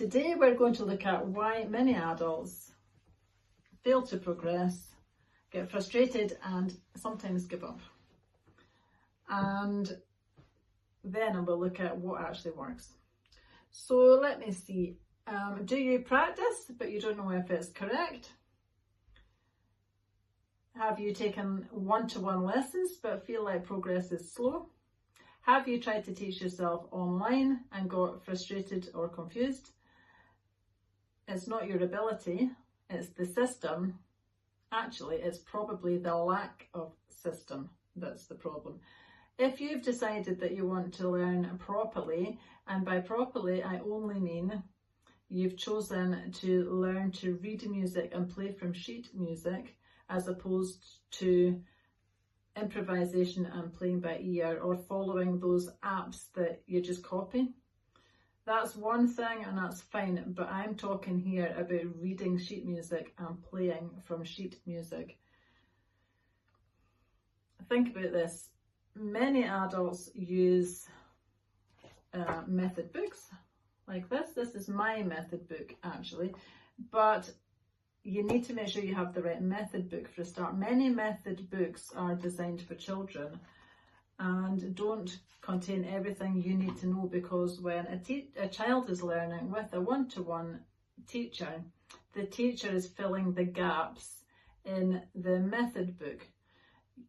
Today we're going to look at why many adults fail to progress, get frustrated and sometimes give up. And then we'll look at what actually works. So let me see. Do you practice but you don't know if it's correct? Have you taken one-to-one lessons but feel like progress is slow? Have you tried to teach yourself online and got frustrated or confused? It's not your ability, it's the system. Actually, it's probably the lack of system that's the problem. If you've decided that you want to learn properly, and by properly I only mean you've chosen to learn to read music and play from sheet music as opposed to improvisation and playing by ear or following those apps that you just copy. That's one thing and that's fine, but I'm talking here about reading sheet music and playing from sheet music. Think about this. Many adults use method books like this. This is my method book actually, but you need to make sure you have the right method book for a start. Many method books are designed for children and don't contain everything you need to know, because when a child is learning with a one-to-one teacher, the teacher is filling the gaps in the method book.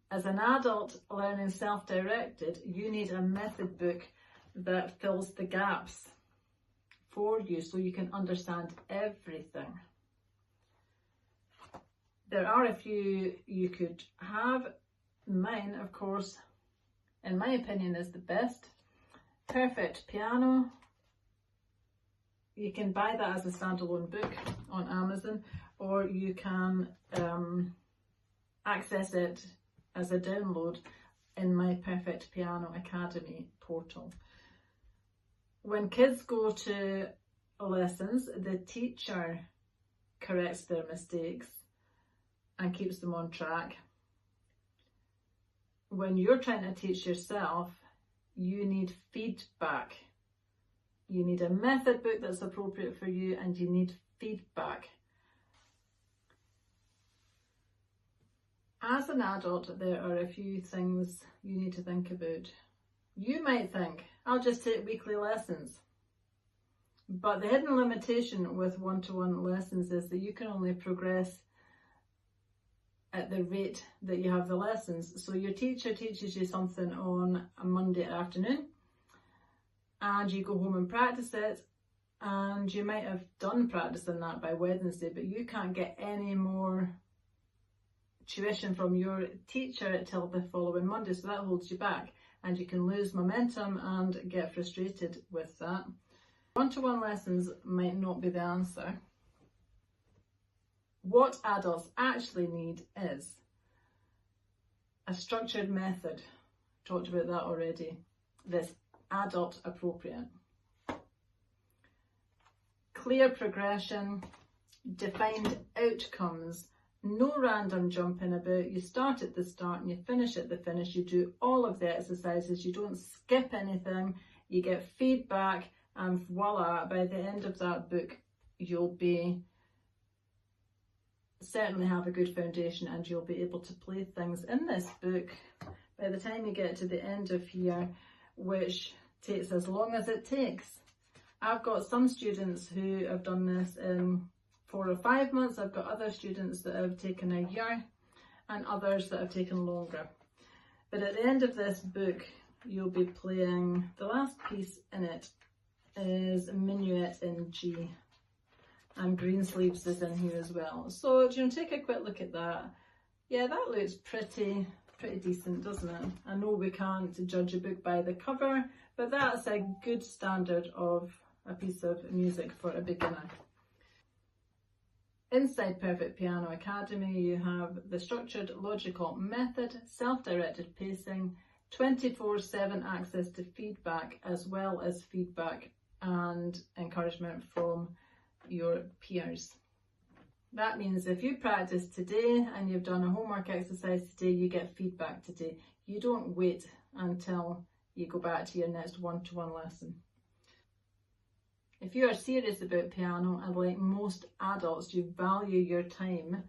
As an adult learning self-directed, you need a method book that fills the gaps for you so you can understand everything. There are a few you could have. Mine, of course, in my opinion, is the best. Perfect Piano. You can buy that as a standalone book on Amazon, or you can access it as a download in my Perfect Piano Academy portal. When kids go to lessons, the teacher corrects their mistakes and keeps them on track. When you're trying to teach yourself, you need feedback. You need a method book that's appropriate for you, and you need feedback. As an adult, there are a few things you need to think about. You might think, I'll just take weekly lessons. But the hidden limitation with one-to-one lessons is that you can only progress at the rate that you have the lessons. So your teacher teaches you something on a Monday afternoon and you go home and practice it, and you might have done practicing that by Wednesday, but you can't get any more tuition from your teacher till the following Monday, so that holds you back and you can lose momentum and get frustrated with that. One-to-one lessons might not be the answer. What adults actually need is a structured method. Talked about that already. That's adult appropriate. Clear progression, defined outcomes, no random jumping about. You start at the start and you finish at the finish. You do all of the exercises. You don't skip anything. You get feedback, and voila, by the end of that book, you'll certainly have a good foundation and you'll be able to play things in this book by the time you get to the end of here, which takes as long as it takes. I've got some students who have done this in 4 or 5 months. I've got other students that have taken a year and others that have taken longer. But at the end of this book, you'll be playing, the last piece in it is Minuet in G. And Greensleeves is in here as well. So, take a quick look at that. Yeah, that looks pretty decent, doesn't it? I know we can't judge a book by the cover, but that's a good standard of a piece of music for a beginner. Inside Perfect Piano Academy, you have the structured logical method, self-directed pacing, 24/7 access to feedback, as well as feedback and encouragement from your peers. That means if you practice today and you've done a homework exercise today, you get feedback today. You don't wait until you go back to your next one-to-one lesson. If you are serious about piano, and like most adults, you value your time,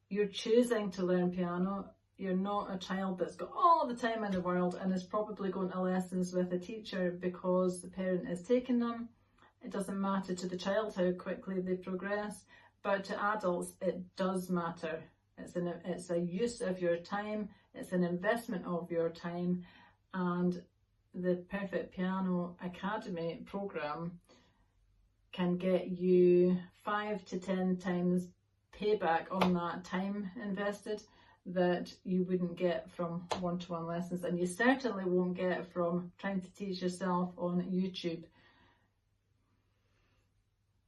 you're choosing to learn piano. You're not a child that's got all the time in the world and is probably going to lessons with a teacher because the parent is taking them. It doesn't matter to the child how quickly they progress, but to adults it does matter. It's a use of your time, it's an investment of your time, and the Perfect Piano Academy program can get you 5 to 10 times payback on that time invested that you wouldn't get from one-to-one lessons, and you certainly won't get from trying to teach yourself on YouTube.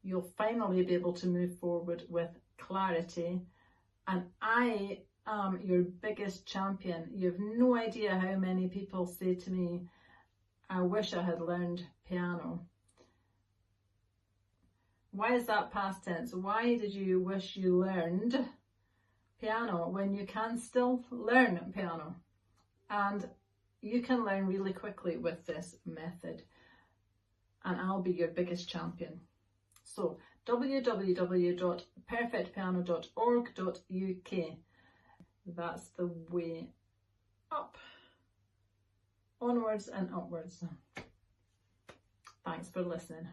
You'll finally be able to move forward with clarity, and I am your biggest champion. You have no idea how many people say to me, I wish I had learned piano. Why is that past tense? Why did you wish you learned piano when you can still learn piano? And you can learn really quickly with this method, and I'll be your biggest champion. So www.perfectpiano.org.uk. That's the way up, onwards and upwards. Thanks for listening.